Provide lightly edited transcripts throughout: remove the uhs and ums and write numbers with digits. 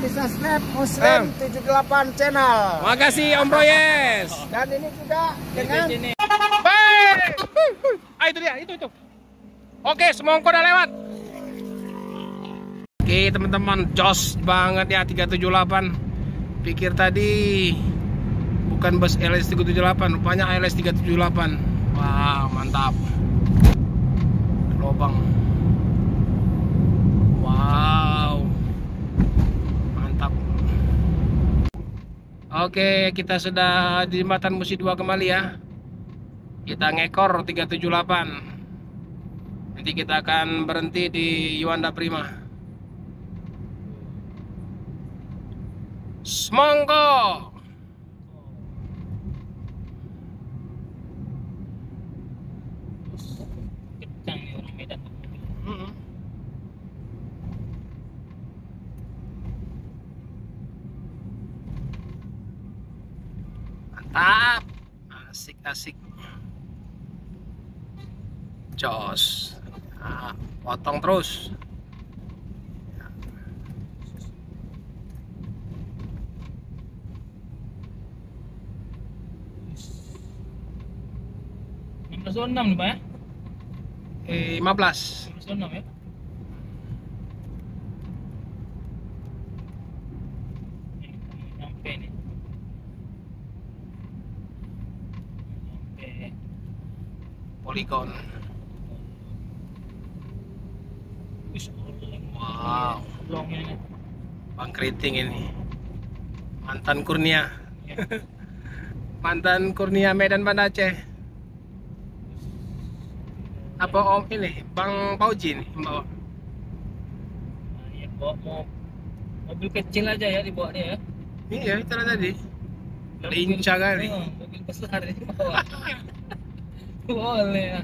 di subscribe Muslim 78 channel. Makasih Om Proyes. Dan ini juga dengan Baik. Ah, itu dia, itu. Oke, semongko udah lewat. Oke, teman-teman, jos banget ya 378. Pikir tadi bukan bus LS378, rupanya LS378. Wah, mantap. Lobang. Wow. Mantap. Oke, kita sudah di jembatan Musi 2 kembali ya. Kita ngekor 378. Nanti kita akan berhenti di Yuanda Prima. Semongko. Kencang nih orang Medan. Mantap. Asik. Jos. Nah, potong terus. Zona 6 nih Pak ya? 15. Zona 6 ya? Sampai nih. Sampai Polygon. Wow. blongnya nih. Bang Keriting ini. Mantan Kurnia. Ya. Mantan Kurnia Medan Banda Aceh. Apa Om ini? Bang Pauji nih bawa. Nah, ya bawa mobil kecil aja ya dibawa dia ya. Iya, itu tadi. Lincah kali. Mobil besar ini bawa. Boleh ya.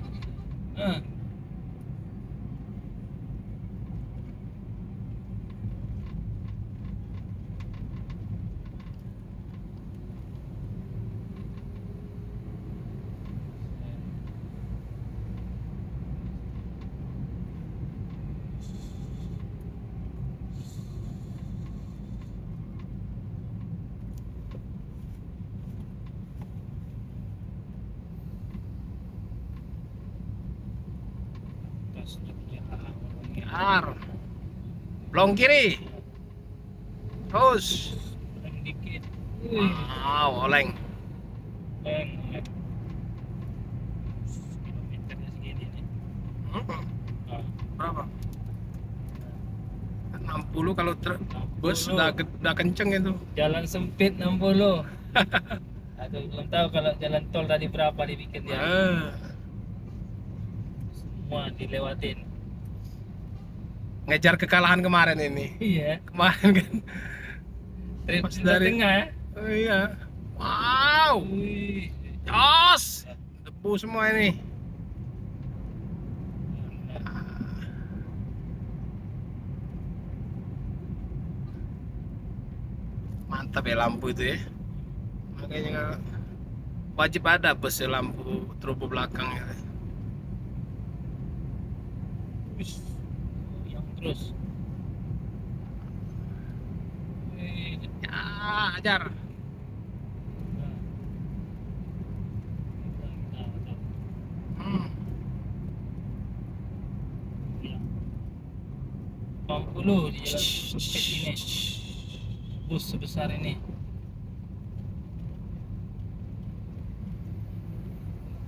Biar. Blong kiri. Terus. Dikit. Wow, oleng. Kilometernya segini nih. Berapa? 60 kalau bus udah kenceng itu. Jalan sempit 60. Aduh, belum tahu kalau jalan tol tadi berapa dibikin ya. Semua dilewatin. Ngejar kekalahan kemarin ini. Iya. Kemarin kan. Pas dari tengah ya. Oh iya. Wow. Wih. Jos. Debu semua ini. Mantap ya lampu itu ya. Makanya wajib ada bus ya lampu turbo belakang ya. Wih. Yang terus. Wih. Ya, ajar. Dulu di jalan sempit ini, bus sebesar ini.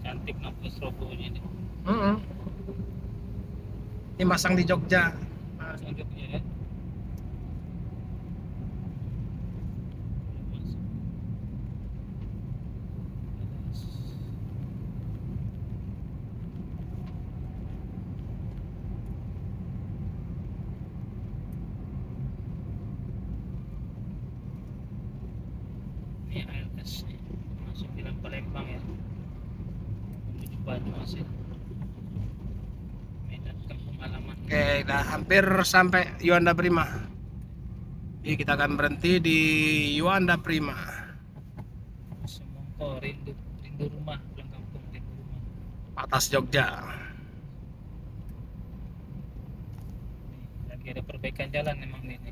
Cantik nampus robohnya ini. Ini masang di Jogja. Cantik ya. Ini ALS masuk di Palembang ya, menuju Banyuasin, Medan Kampung Halaman. Oke, udah hampir sampai Yuanda Prima. Jadi kita akan berhenti di Yuanda Prima. Semongko, rindu rumah, pulang kampung, rindu rumah. Atas Jogja. Lagi ada perbaikan jalan emang ini.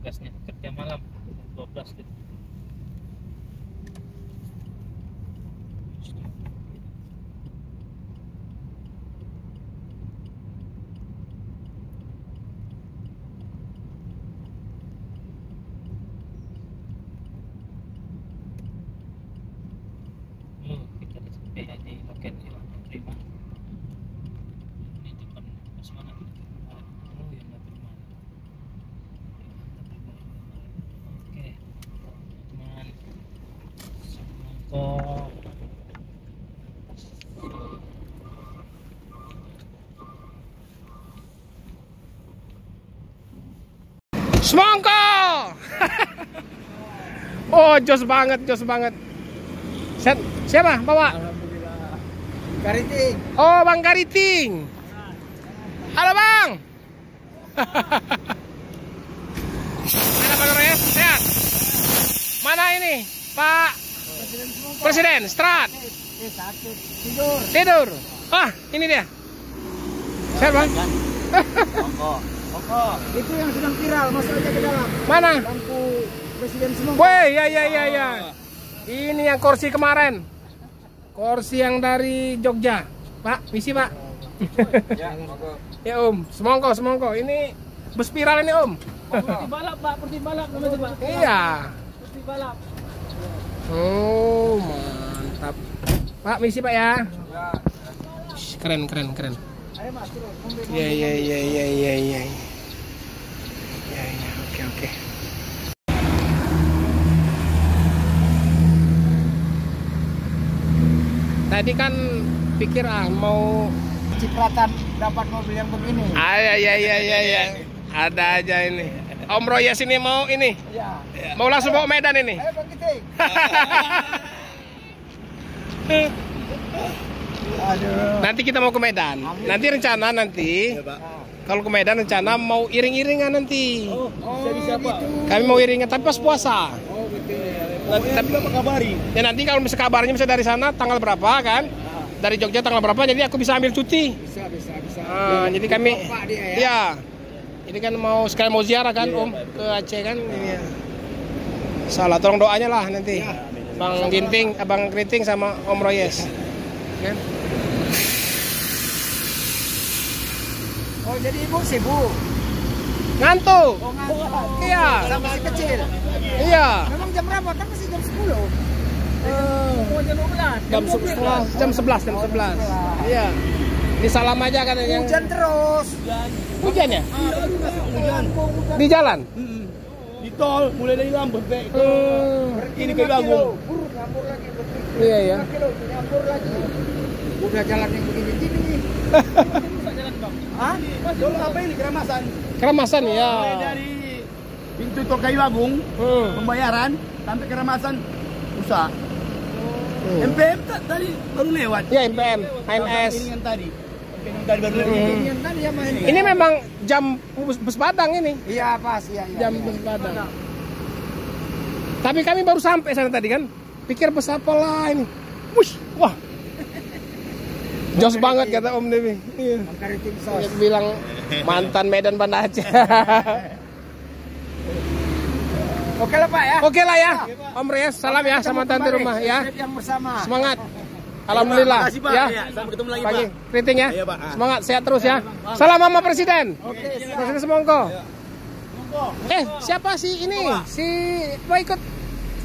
tugasnya kerja malam 12 gitu. Kita sampai di loket terima. Ini depan pos mana? Oke, teman. Semangkok. Semangka. Oh, jos banget, jos banget. Siapa bawa? Alhamdulillah. Kariting. Oh, Bang Kariting. Halo Bang. Mana Bang Reyes? Sehat? Mana ini Pak Presiden Semongko. Presiden? Strat. Sakit. Tidur. Tidur. Ah, ini dia. Sehat Bang? Itu yang sedang viral, masuk aja ke dalam. Mana? Bangku Presiden Semongko. Woi, ya. Ini yang kursi kemarin. Kursi yang dari Jogja. Pak, misi Pak. Ya Om, semongko. Ini bus viral ini Om. Seperti balap Pak, seperti balap namanya Pak. Iya. Seperti balap. Oh, mantap. Pak, misi Pak ya. Keren. Ayo Mas, turun. Ya. Ya, oke. Tadi kan pikir mau Cipratan dapat mobil yang begini. ya. Ada aja ini. Om Royes ini mau ini. Ya. Mau langsung bawa Medan ini. Ayo Bang Kiting. Aduh. Nanti kita mau ke Medan. Nanti rencana kalau ke Medan rencana mau iring-iringan nanti. Oh, bisa Pak. Kami mau iringan tapi pas puasa. Oh, gitu. Tapi Apa kabari? ya nanti kalau misalnya kabarnya misalnya dari sana tanggal berapa kan? Dari Jogja tanggal berapa? Jadi aku bisa ambil cuti. Bisa. Jadi kami Pak dia ya. ya. Ini kan mau sekalian mau ziarah kan Om ke Aceh kan ini ya. Salah tolong doanya lah nanti. Bang Ginting, Abang Keriting sama Om Royes. Kan? Oh, jadi ibu sibuk. Ngantuk. Oh, ngantuk. Iya. Sama si kecil. Iya. Memang jam berapa? Kan masih jam 10. Jam 11. Iya. Di Salam aja katanya. Hujan terus. Hujan ya? Hujan. Di jalan? Di tol mulai dari Lampung ini ke Ganggung. Buruk nyambur lagi. Iya ya. 5 kilo nyambur lagi. Udah jalan yang begini. Hah? Tol apa ini Keramasan? Keramasan ya. Mulai dari pintu tol Kayu Agung pembayaran sampai Keramasan Nusa. MPM tadi baru lewat. Ya MPM, HMS. Ini yang tadi. MPM tadi baru lewat. Ini yang tadi ya main. Ini memang jam bus Padang ini. Iya pas ya. Jam bus Padang. Tapi kami baru sampai sana tadi kan. Pikir bus apa lah ini. Wush, wah. Jos banget kata Om Dewi. Iya. Kariting sos. Dia bilang mantan Medan Banda Aceh. Oke lah Pak ya. Oke lah ya. Om Reyes, salam ya sama tante rumah ya. Yang bersama. Semangat. Alhamdulillah. Makasih Pak. Ya. Sampai ketemu lagi Pagi Pak. Keriting ya. Iya, Pak. Semangat, sehat terus ya. Salam sama Presiden. Oke. Presiden Semongko. Siapa sih ini? Si mau ikut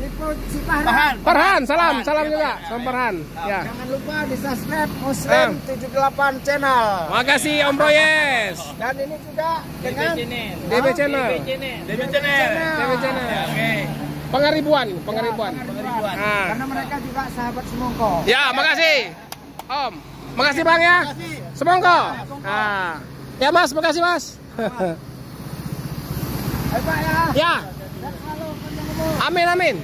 Si Farhan. Farhan, salam juga sama Farhan. Ya. Jangan lupa di subscribe Muslim 78 channel. Makasih Om Royes. Dan ini juga dengan DB Channel. DB Channel. DB Channel. Oke. Pengaribuan. Nah. Karena mereka juga sahabat Semongko. Ya, makasih. Om. Makasih Bang ya. Semongko. Nah. Ya Mas, makasih Mas. Ayo Pak ya. Ya. Dan selalu panjang umur. Amin.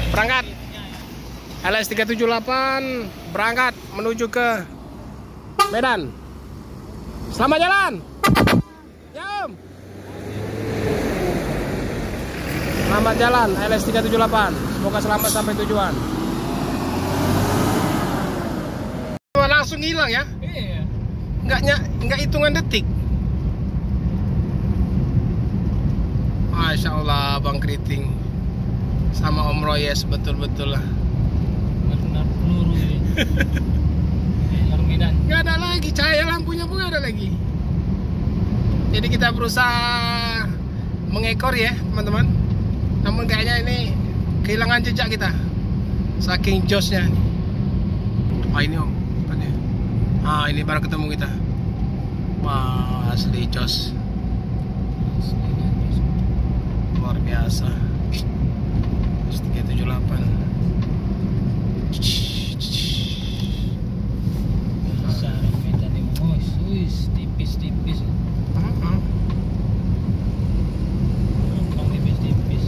Berangkat. LS 378 berangkat menuju ke Medan. Selamat jalan. Ya Om. Selamat jalan LS 378. Semoga selamat sampai tujuan. Langsung hilang ya. Iya. nggak hitungan detik. Masya Allah, Bang Kriting sama Om Royes betul-betul lah. Benar peluru ini. Lar Medan. Nggak ada lagi, cahaya lampunya pun nggak ada lagi. Jadi kita berusaha mengekor ya teman-teman. Namun kayaknya ini kehilangan jejak kita, saking josnya. Wah ini Om, ini baru ketemu kita. Wah asli jos, luar biasa. 378. Besar Medan ini. Wis, tipis-tipis. Gampang tipis-tipis.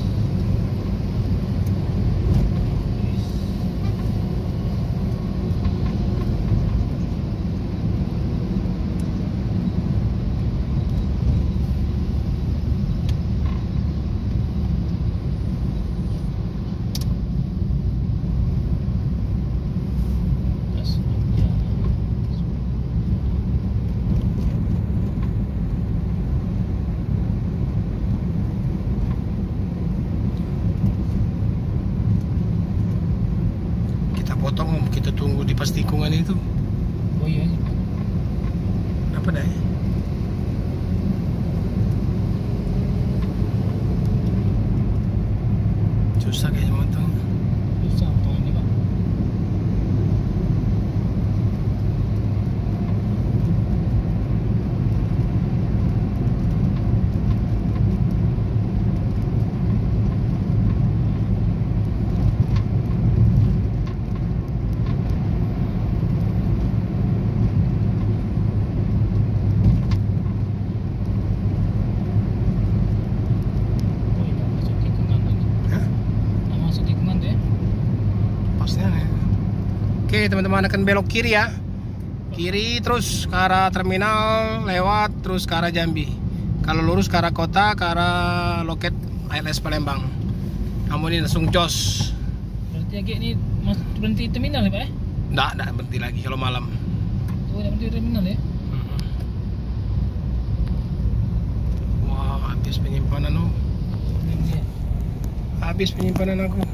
Potong Om, kita tunggu di pas tikungan itu. Oh iya. Apa dah? Susah kayaknya motong. Susah potong ini, Pak. Oke teman-teman, akan belok kiri ya. Kiri terus ke arah terminal, lewat terus ke arah Jambi. Kalau lurus ke arah kota, ke arah loket ALS Palembang. Namun ini langsung jos. Berarti lagi ini berhenti di terminal ya Pak ya? Nggak berhenti lagi kalau malam. Oh, udah berhenti di terminal ya? Wah, habis penyimpanan. Ini dia. Habis penyimpanan aku.